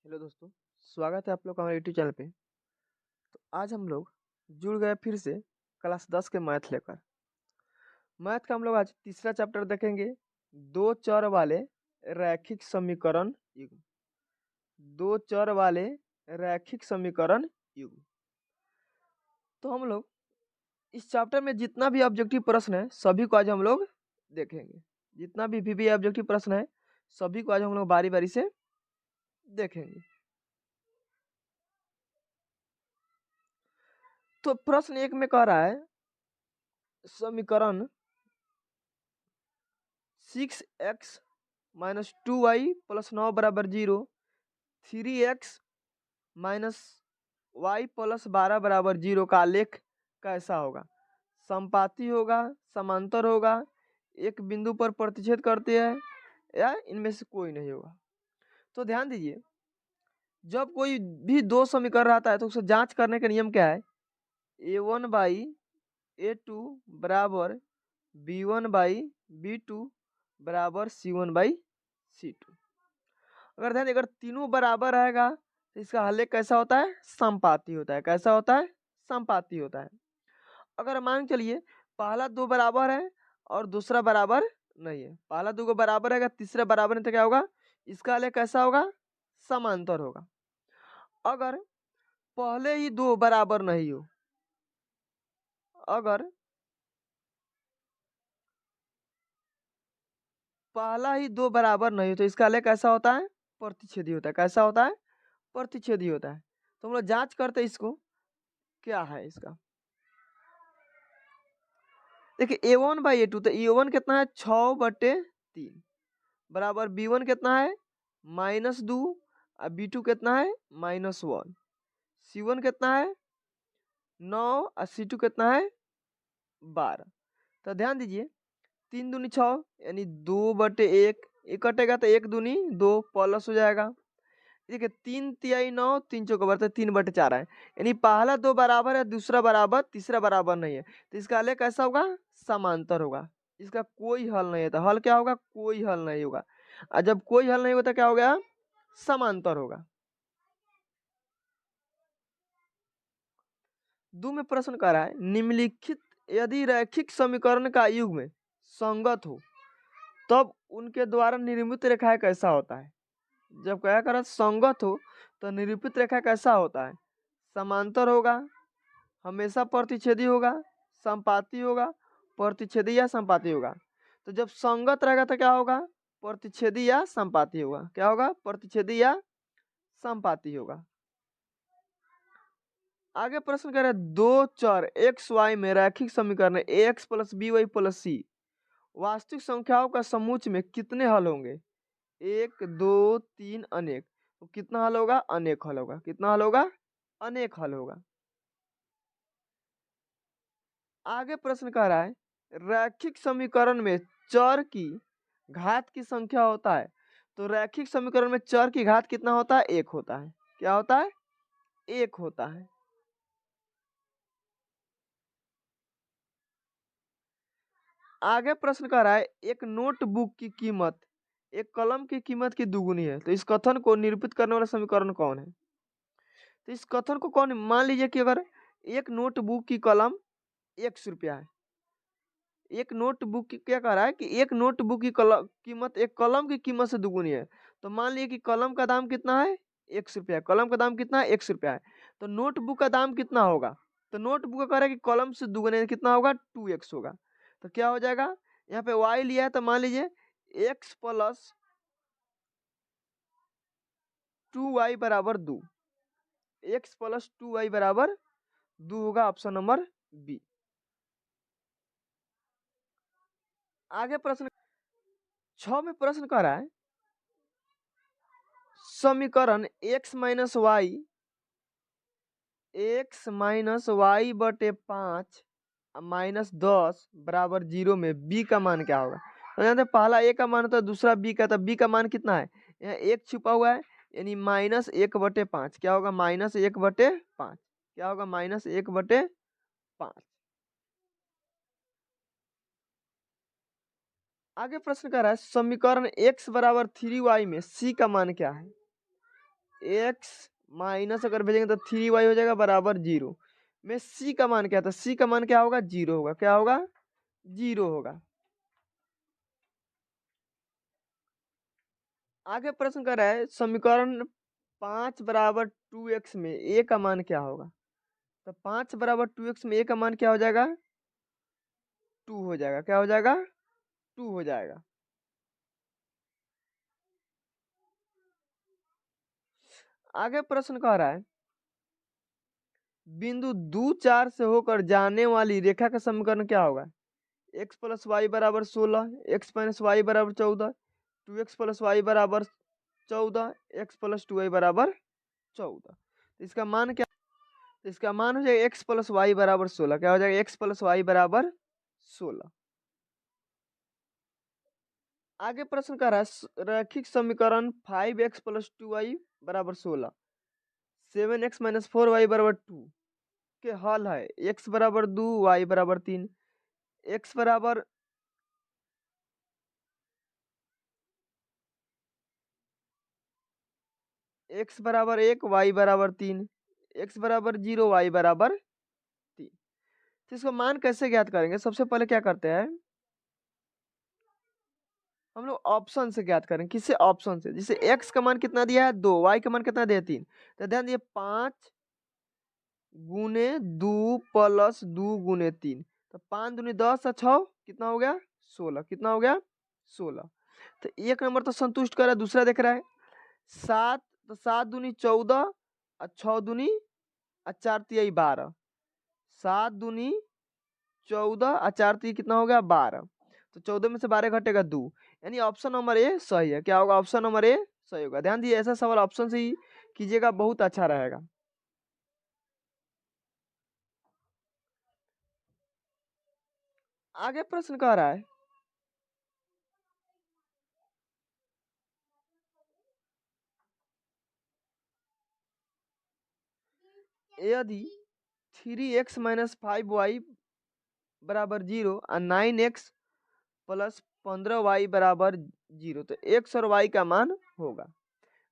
Hello दोस्तों, स्वागत है आप लोग का हमारे यूट्यूब चैनल पे। तो आज हम लोग जुड़ गए फिर से क्लास 10 के मैथ लेकर। मैथ का हम लोग आज तीसरा चैप्टर देखेंगे, दो चर वाले रैखिक समीकरण युग्म। दो चर वाले रैखिक समीकरण युग्म। तो हम लोग इस चैप्टर में जितना भी ऑब्जेक्टिव प्रश्न है सभी को आज हम लोग देखेंगे। जितना भी ऑब्जेक्टिव प्रश्न है सभी को आज हम लोग बारी बारी से देखेंगे। तो प्रश्न 1 में कह रहा है समीकरण 6x माइनस 2y प्लस 9 बराबर 0, 3x माइनस वाई प्लस 12 बराबर 0 का आलेख कैसा होगा? समपाती होगा, समांतर होगा, एक बिंदु पर प्रतिच्छेद करते हैं या इनमें से कोई नहीं होगा। तो ध्यान दीजिए, जब कोई भी दो समीकरण आता है तो उसे जांच करने का नियम क्या है? a1 बाई a2 बराबर b1 बाई b2 बराबर c1 बाई c2। अगर ध्यान, अगर तीनों बराबर रहेगा तो इसका हल कैसा होता है? समपाती होता है। कैसा होता है? समपाती होता है। अगर मान के चलिए पहला दो बराबर है और दूसरा बराबर नहीं है, पहला दो को बराबर रहेगा तीसरा बराबर नहीं, तो क्या होगा? इसका हल कैसा होगा? समांतर होगा। अगर पहले ही दो बराबर नहीं हो, अगर पहला ही दो बराबर नहीं हो तो इसका हल कैसा होता है? प्रतिच्छेदी होता है। कैसा होता है? प्रतिच्छेदी होता है। तो हम लोग जांच करते इसको, क्या है इसका। देखिए a1 बाई a2, तो a1 कितना है? 6/3 बराबर b1 कितना है? -2 और b2 कितना है? -1। c1 कितना है? 9 और c2 कितना है? 12। तो ध्यान दीजिए, 3 दूनी 6 यानी 2/1, एक कटेगा तो 1 दूनी 2 प्लस हो जाएगा। देखिए 3 तिहाई 9, 3 चौका 12, 3/4 है। यानी पहला दो बराबर है, दूसरा बराबर, तीसरा बराबर नहीं है, तो इसका हल कैसा होगा? समांतर होगा। इसका कोई हल नहीं है, तो हल क्या होगा? कोई हल नहीं होगा। और जब कोई हल नहीं होता क्या हो गया? समांतर होगा। दो में प्रश्न कर रहा है, निम्नलिखित यदि रैखिक समीकरण का युग्म संगत हो तब उनके द्वारा निरूपित रेखाएं कैसा होता है? जब क्या कर संगत हो तो निरूपित रेखा कैसा होता है? समांतर होगा, हमेशा प्रतिच्छेदी होगा, संपाती होगा, प्रतिच्छेदी या संपाती होगा। तो जब संगत रहेगा तो क्या होगा? प्रतिच्छेदी या संपाती होगा। क्या होगा? प्रतिच्छेदी या संपाती होगा। आगे प्रश्न कह रहे हैं, दो चर एक्स वाई में रैखिक समीकरण ax plus B Y plus C वास्तविक संख्याओं का समूच में कितने हल होंगे? 1 2 3 अनेक। तो कितना हल होगा? अनेक हल होगा। कितना हल होगा? अनेक हल होगा। आगे प्रश्न कह रहा है, रैखिक समीकरण में चर की घात की संख्या होता है, तो रैखिक समीकरण में चर की घात कितना होता है? 1 होता है। क्या होता है? 1 होता है। आगे प्रश्न कह रहा है, एक नोटबुक की कीमत एक कलम की कीमत की दुगुनी है, तो इस कथन को निरूपित करने वाला समीकरण कौन है? तो इस कथन को कौन, मान लीजिए कि अगर एक नोटबुक की कलम 100 रुपया है, एक नोटबुक की, क्या कह रहा है कि एक नोटबुक की कीमत एक कलम की कीमत से दुगुनी है, तो मान लीजिए कि कलम का दाम कितना है? 100 रुपया। कलम का दाम कितना है? 100 रुपया है। तो नोटबुक का दाम कितना होगा? तो नोटबुक का कह रहा है कि कलम से दुगुने कितना होगा? 2x होगा। तो क्या हो जाएगा? यहाँ पे y लिया है तो मान लीजिए x प्लस 2y बराबर 2, x प्लस 2y बराबर 2 होगा। Option number B. आगे प्रश्न 6 में प्रश्न कर रहा है, समीकरण x माइनस वाई बटे 5 -10 बराबर 0 में b का मान क्या होगा? तो यहाँ पे पहला a का मान होता है, दूसरा b का, तो b का मान कितना है? यहाँ 1 छुपा हुआ है, यानी -1/5। क्या होगा? -1/5। क्या होगा? -1/5। आगे प्रश्न कर रहा है, समीकरण x बराबर 3y में c का मान क्या है? एक्स माइनस अगर भेजेंगे तो 3y हो जाएगा बराबर 0 में c का मान क्या था, c का मान क्या होगा 0 होगा, क्या होगा 0 होगा। आगे प्रश्न कर रहा है समीकरण 5 बराबर 2x में a का मान क्या होगा। तो 5 बराबर 2x में a का मान क्या हो जाएगा 2 हो जाएगा, क्या हो जाएगा 2 हो जाएगा। आगे प्रश्न कह रहा है बिंदु 2 4 से होकर जाने वाली रेखा का समीकरण क्या होगा। x प्लस वाई बराबर 16, एक्स माइनस वाई बराबर 14, 2x प्लस वाई बराबर 14, x प्लस 2y बराबर 14। तो इसका मान क्या, तो इसका मान हो जाएगा x प्लस वाई बराबर 16, क्या हो जाएगा x प्लस वाई बराबर 16। आगे प्रश्न कर रहा है रैखिक समीकरण 5x प्लस 2y बराबर 16, 7x माइनस 4y बराबर 2 के हल है x बराबर 2 y बराबर 3, x बराबर x बराबर 1 y बराबर 3, x बराबर 0 y बराबर 3। तो इसका मान कैसे ज्ञात करेंगे, सबसे पहले क्या करते हैं हम लोग ऑप्शन से ज्ञात करें। किससे, ऑप्शन से। जैसे x का मान कितना दिया है 2, y का मान कितना दिया है 3, तो ध्यान दिए 5 गुने 2 प्लस 2 गुने 3, तो 5 दूनी 10 और 6 कितना हो गया 16, कितना हो गया 16। तो एक नंबर तो संतुष्ट कर रहा है, दूसरा देख रहा है 7, तो 7 दूनी 14 और 6 दूनी और 4 तिहाई 12, 7 दूनी 14 और 4 तिहाई कितना हो गया 12, तो 14 में से 12 घटेगा 2, यानी ऑप्शन नंबर ए सही है। क्या होगा, ऑप्शन नंबर ए सही होगा। ध्यान दिए ऐसा सवाल ऑप्शन से ही कीजिएगा, बहुत अच्छा रहेगा। आगे प्रश्न कह रहा है यदि 3x माइनस 5y बराबर 0 और 9x प्लस 15y बराबर 0, तो x और y का मान होगा।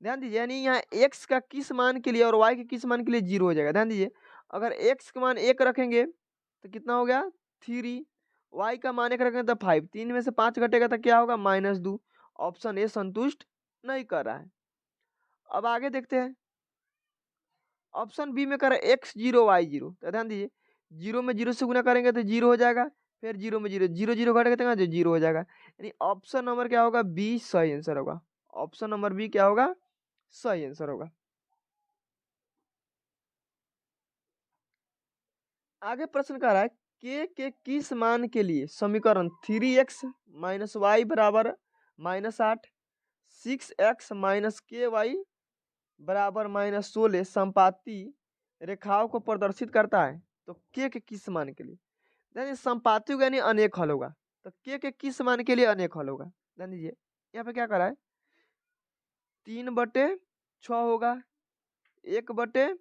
ध्यान दीजिए यानी यहाँ x का किस मान के लिए और y के किस मान के लिए 0 हो जाएगा। ध्यान दीजिए अगर x का मान 1 रखेंगे तो कितना हो गया 3, y का मान 1 रखेंगे तो 5, 3 में से 5 घटेगा तो क्या होगा -2। ऑप्शन ए संतुष्ट नहीं कर रहा है। अब आगे देखते हैं ऑप्शन बी में करें x 0 y 0, तो ध्यान दीजिए 0 में 0 से गुना करेंगे तो 0 हो जाएगा, फिर 0 में 0 0 0 घटेगा तो 0 हो जाएगा, यानी ऑप्शन नंबर क्या होगा बी सही आंसर होगा। ऑप्शन नंबर बी क्या होगा सही आंसर होगा। आगे प्रश्न कर रहा है के किस मान के लिए समीकरण 3x माइनस वाई बराबर -8, 6x माइनस के वाई बराबर -16 संपाती रेखाओं को प्रदर्शित करता है। तो के किस मान के लिए, यानी संपाती यानी अनेक हल होगा, तो के किस मान के लिए अनेक हल होगा। ध्यान दीजिए यहाँ पे क्या करा है 3/6 होगा, 1/,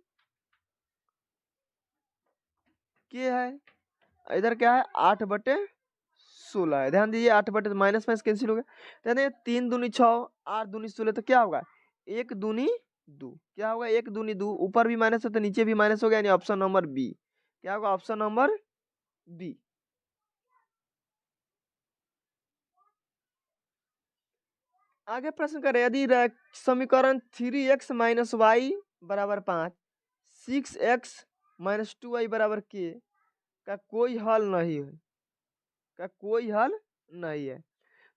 के है इधर क्या है 8/16 है। ध्यान दीजिए 8/, माइनस माइनस कैंसिल हो गया, यानी 3 दूनी 6, 8 दूनी 16, तो क्या होगा 1 दूनी 2, क्या होगा 1 दूनी 2, ऊपर भी माइनस है तो नीचे भी माइनस हो गया, यानी ऑप्शन नंबर बी क्या होगा ऑप्शन नंबर बी। आगे प्रश्न करें यदि समीकरण 3x माइनस वाई बराबर 5, 6x माइनस 2y बराबर के का कोई हल नहीं है, का कोई हल नहीं है,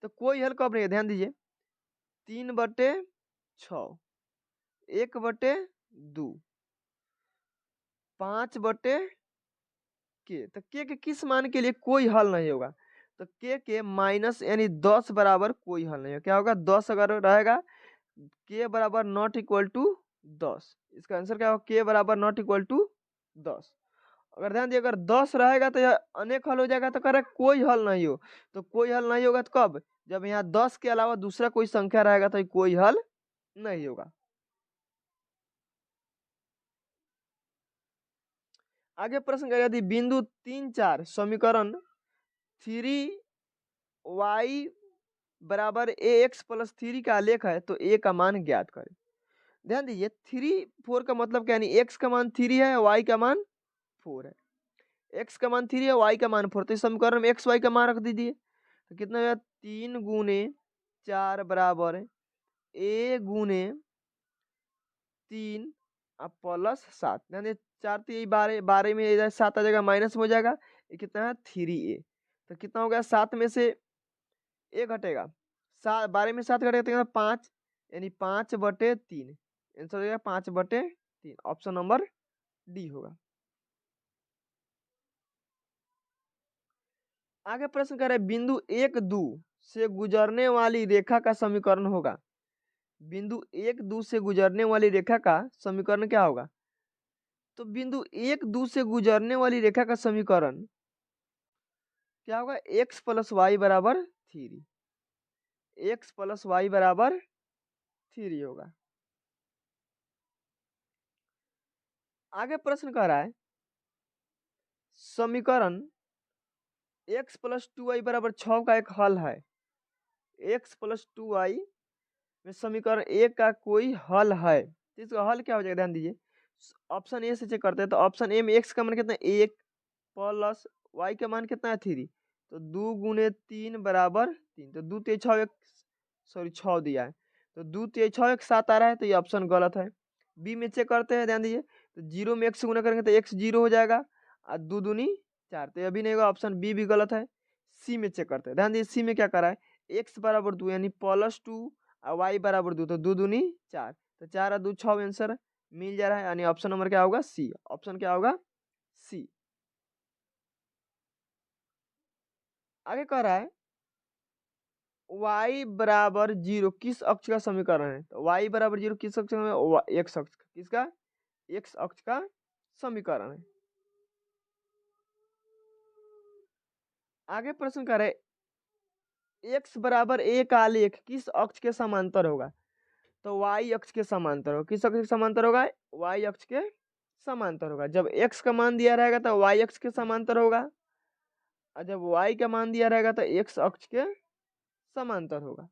तो कोई हल कब नहीं है। ध्यान दीजिए 3/6, 1/2, 5/, तो के किस मान के लिए कोई हल नहीं होगा, तो के माइनस यानी 10 बराबर कोई हल नहीं होगा। क्या होगा 10 अगर रहेगा के बराबर नॉट इक्वल टू 10, इसका आंसर क्या होगा के बराबर नॉट इक्वल टू 10। अगर ध्यान दिए अगर 10 रहेगा तो यह अनेक हल हो जाएगा, तो कह रहा है कोई हल नहीं हो, तो कोई हल नहीं होगा तो कब, जब यहाँ 10 के अलावा दूसरा कोई संख्या रहेगा तो कोई हल नहीं होगा। आगे प्रश्न करें यदि बिंदु 3 4 समीकरण 3y बराबर ax प्लस 3 का आलेख है तो a का मान ज्ञात करें। ध्यान दीजिए 3 4 का मतलब क्या, यानी एक्स का मान 3 है, वाई का मान 4 है। एक्स का मान 3 है, वाई का मान 4, तो इस समीकरण में एक्स वाई का मान रख दीजिए, तो कितना हो गया 3 गुने 4 बराबर ए गुने 3 प्लस 7। यानी 4 तो यही 12 12 में इधर 7 आ जाएगा, माइनस में हो जाएगा, ये कितना है 3a। तो कितना हो गया 7 में से ए घटेगा, 12 में 7 घटेगा तो कितना 5, यानी 5/3। आंसर हो जाएगा 5/3। ऑप्शन नंबर डी होगा। आगे प्रश्न कर रहे हैं, बिंदु 1 2 से गुजरने वाली रेखा का समीकरण होगा। बिंदु 1 2 से गुजरने वाली रेखा का समीकरण क्या होगा? तो बिंदु 1 2 से गुजरने वाली रेखा का समीकरण क्या होगा? x प्लस वाई बराबर 3। x प्लस वाई बराबर 3 होगा। आगे प्रश्न कर रहा है, समीकरण x प्लस 2y बराबर 6 का एक हल है। x प्लस 2y में समीकरण एक का कोई हल है, तो इसका हल क्या हो जाएगा? ध्यान दीजिए, ऑप्शन ए से चेक करते हैं। तो ऑप्शन ए में x का मान कितना है 1 प्लस y का मान कितना है 3, तो 2 गुने 3 बराबर 3। तो 2 3 6 सॉरी 6 दिया है, तो 2 3 6 1 7 आ रहा है, तो ये ऑप्शन गलत है। बी में चेक करते हैं, ध्यान दीजिए, तो 0 में x से गुना करेंगे तो x 0 हो जाएगा, और 2 दूनी 4, तो अभी नहीं होगा, ऑप्शन बी भी गलत है। सी में चेक करते हैं, ध्यान दीजिए सी में क्या करा है, x बराबर 2 यानी +2 और y बराबर 2, तो 2 दूनी 4, तो 4 और 2 6 आंसर मिल जा रहा है, यानी ऑप्शन नंबर क्या होगा? सी। ऑप्शन क्या होगा? सी। आगे कह रहा है y बराबर 0 किस अक्ष का समीकरण है? तो y बराबर 0 किस अक्ष का? x अक्ष का। किसका? x अक्ष का समीकरण है। आगे प्रश्न कर रहे x बराबर a का आलेख किस अक्ष के समांतर होगा? तो y अक्ष के समांतर होगा। किस अक्ष के समांतर होगा? y अक्ष के समांतर होगा। जब x का मान दिया रहेगा तो y अक्ष के समांतर होगा, और जब y का मान दिया रहेगा तो x अक्ष के समांतर होगा।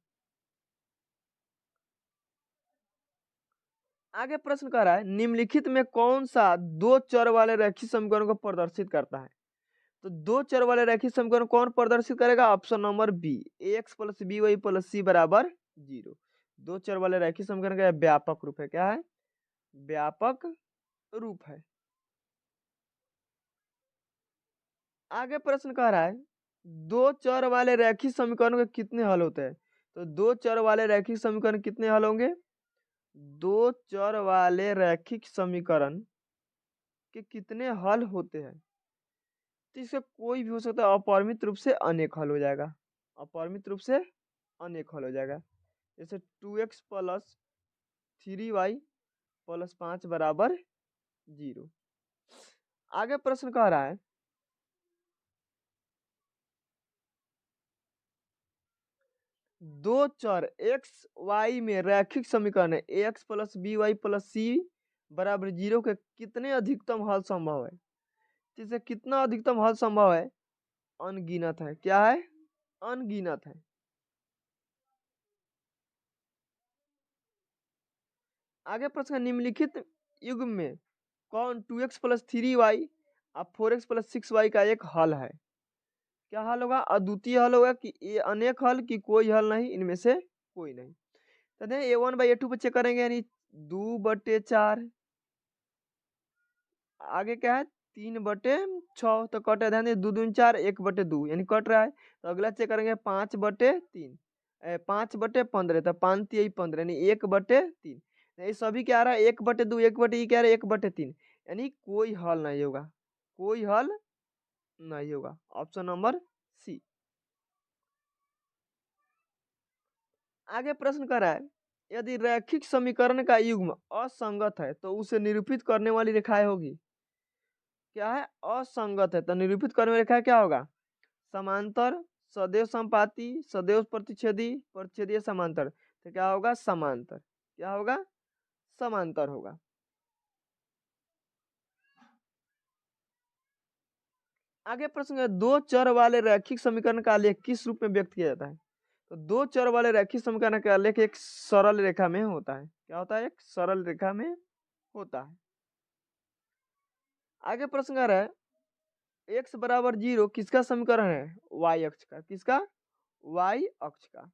आगे प्रश्न कर रहा है, निम्नलिखित में कौन सा दो चर वाले रैखिक समीकरण को प्रदर्शित करता है? तो दो चर वाले रैखिक समीकरण कौन प्रदर्शित करेगा? Option number B, ax plus B Y plus C बराबर 0। दो चर वाले रैखिक समीकरण का व्यापक रूप है। क्या है? व्यापक रूप है। आगे प्रश्न कह रहा है, दो चर वाले रैखिक समीकरण के कितने हल होते हैं? तो दो चर वाले रैखिक समीकरण कितने हल होंगे? दो चर वाले रैखिक समीकरण के कितने हल होते हैं? तो इसका कोई भी हो सकता है, अपरिमित रूप से अनेक हल हो जाएगा। अपरिमित रूप से अनेक हल हो जाएगा। जैसे 2x प्लस 3y प्लस 5 बराबर 0। आगे प्रश्न कह रहा है, दो चर x y में रैखिक समीकरण है ax plus B Y plus C बराबर 0 के कितने अधिकतम हल संभव है? जिससे कितना अधिकतम हल संभव है? अनगिनत है। क्या है? अनगिनत है। आगे प्रश्न, निम्नलिखित युग्म में कौन 2x प्लस 3y और 4x प्लस 6y का एक हल है? क्या हल होगा? अद्वितीय हल होगा कि ये अनेक हल की कोई हल नहीं, इनमें से कोई नहीं। तो देखिए a1/a2 पे चेक करेंगे, यानी 2/4। आगे क्या है? 3/6, तो कट रहा है, ध्यान दे 2 दूनी 4 1/2 यानी कट रहा है। तो अगला चेक करेंगे 5/3, 5/15, तो 5 3 15 यानी 1/3। ये सभी क्या आ रहा है? 1/2 1/2 क्या आ रहा है? 1/3, यानी कोई हल नहीं होगा। कोई हल नहीं होगा। Option number C. आगे प्रश्न कर रहा है, यदि रैखिक समीकरण का युग्म असंगत है तो उसे निरूपित करने वाली रेखाएं होगी। क्या है? असंगत है, तो निरूपित करने वाली रेखा क्या होगा? समांतर, सदैव समपाती, सदैव प्रतिच्छेदी, प्रतिच्छेदीय समांतर। तो क्या होगा? समांतर। क्या होगा? समांतर होगा। आगे प्रश्न है, दो चर वाले रैखिक समीकरण का आलेख किस रूप में व्यक्त किया जाता है? तो दो चर वाले रैखिक समीकरण का आलेख एक सरल रेखा में होता है। क्या होता है? एक सरल रेखा में होता है। आगे प्रश्न आ रहा है x बराबर 0 किसका समीकरण है? y अक्ष का। किसका? y अक्ष का।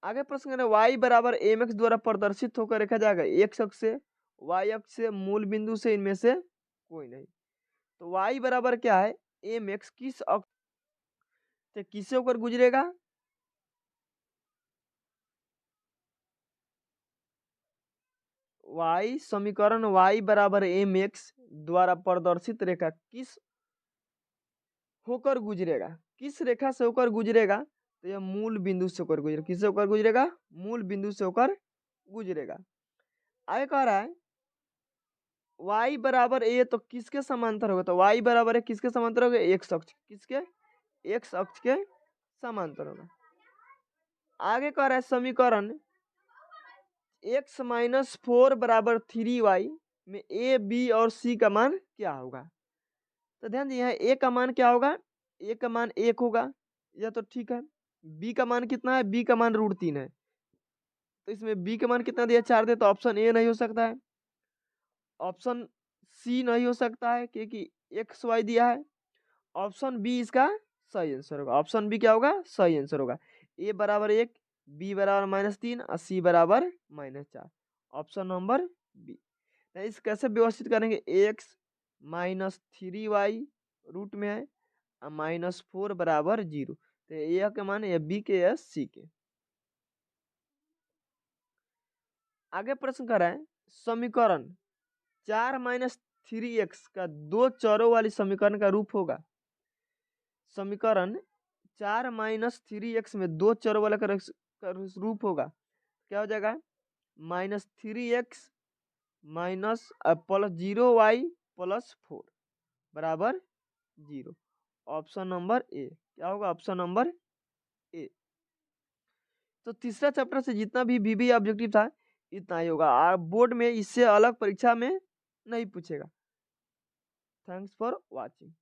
आगे प्रश्न है y बराबर mx द्वारा प्रदर्शित होकर लिखा जाएगा x अक्ष से, y अक्ष से, मूल बिंदु से, इनमें से कोई नहीं। तो y बराबर क्या है? mx किस अक्ष से किससे होकर गुजरेगा? y समीकरण y बराबर mx द्वारा प्रदर्शित रेखा किस होकर गुजरेगा? किस रेखा से होकर गुजरेगा? तो यह मूल बिंदु से होकर गुजरेगा। किससे होकर गुजरेगा? मूल बिंदु से होकर गुजरेगा। आगे कह रहा है y बराबर a तो किसके समांतर होगा? तो y बराबर है किसके समांतर होगा? x अक्ष। किसके? x अक्ष के समांतर होगा। आगे कह रहा है समीकरण x माइनस 4 बराबर 3y में a b और c का मान क्या होगा? तो ध्यान दिए a का मान क्या होगा? a का मान 1 होगा, यह तो ठीक है। b का मान कितना है? b का मान √3 है। तो इसमें b का मान कितना दिया? 4 दिया, तो ऑप्शन ए नहीं हो सकता है, ऑप्शन सी नहीं हो सकता है क्योंकि एक्स वाई दिया है। ऑप्शन बी इसका सही आंसर होगा। ऑप्शन बी क्या होगा? सही आंसर होगा। ए बराबर 1, बी बराबर -3 और सी बराबर -4। Option number B. इस कैसे व्यवस्थित करेंगे? एक्स -3y रूट में है और -4 बराबर 0। तो ए के मान या बी के या सी के। आगे प्रश्न कर रहे हैं समीकरण 4 - 3x का दो चरों वाली समीकरण का रूप होगा। समीकरण 4 - 3x में दो चरों वाला का रूप होगा। क्या हो जाएगा? -3x minus plus 0y plus 4 बराबर 0। Option number A. क्या होगा? Option number A. तो तीसरा चैप्टर से जितना भी बीबी ऑब्जेक्टिव था इतना ही होगा। बोर्ड में इससे अलग परीक्षा में नहीं पूछेगा। Thanks for watching.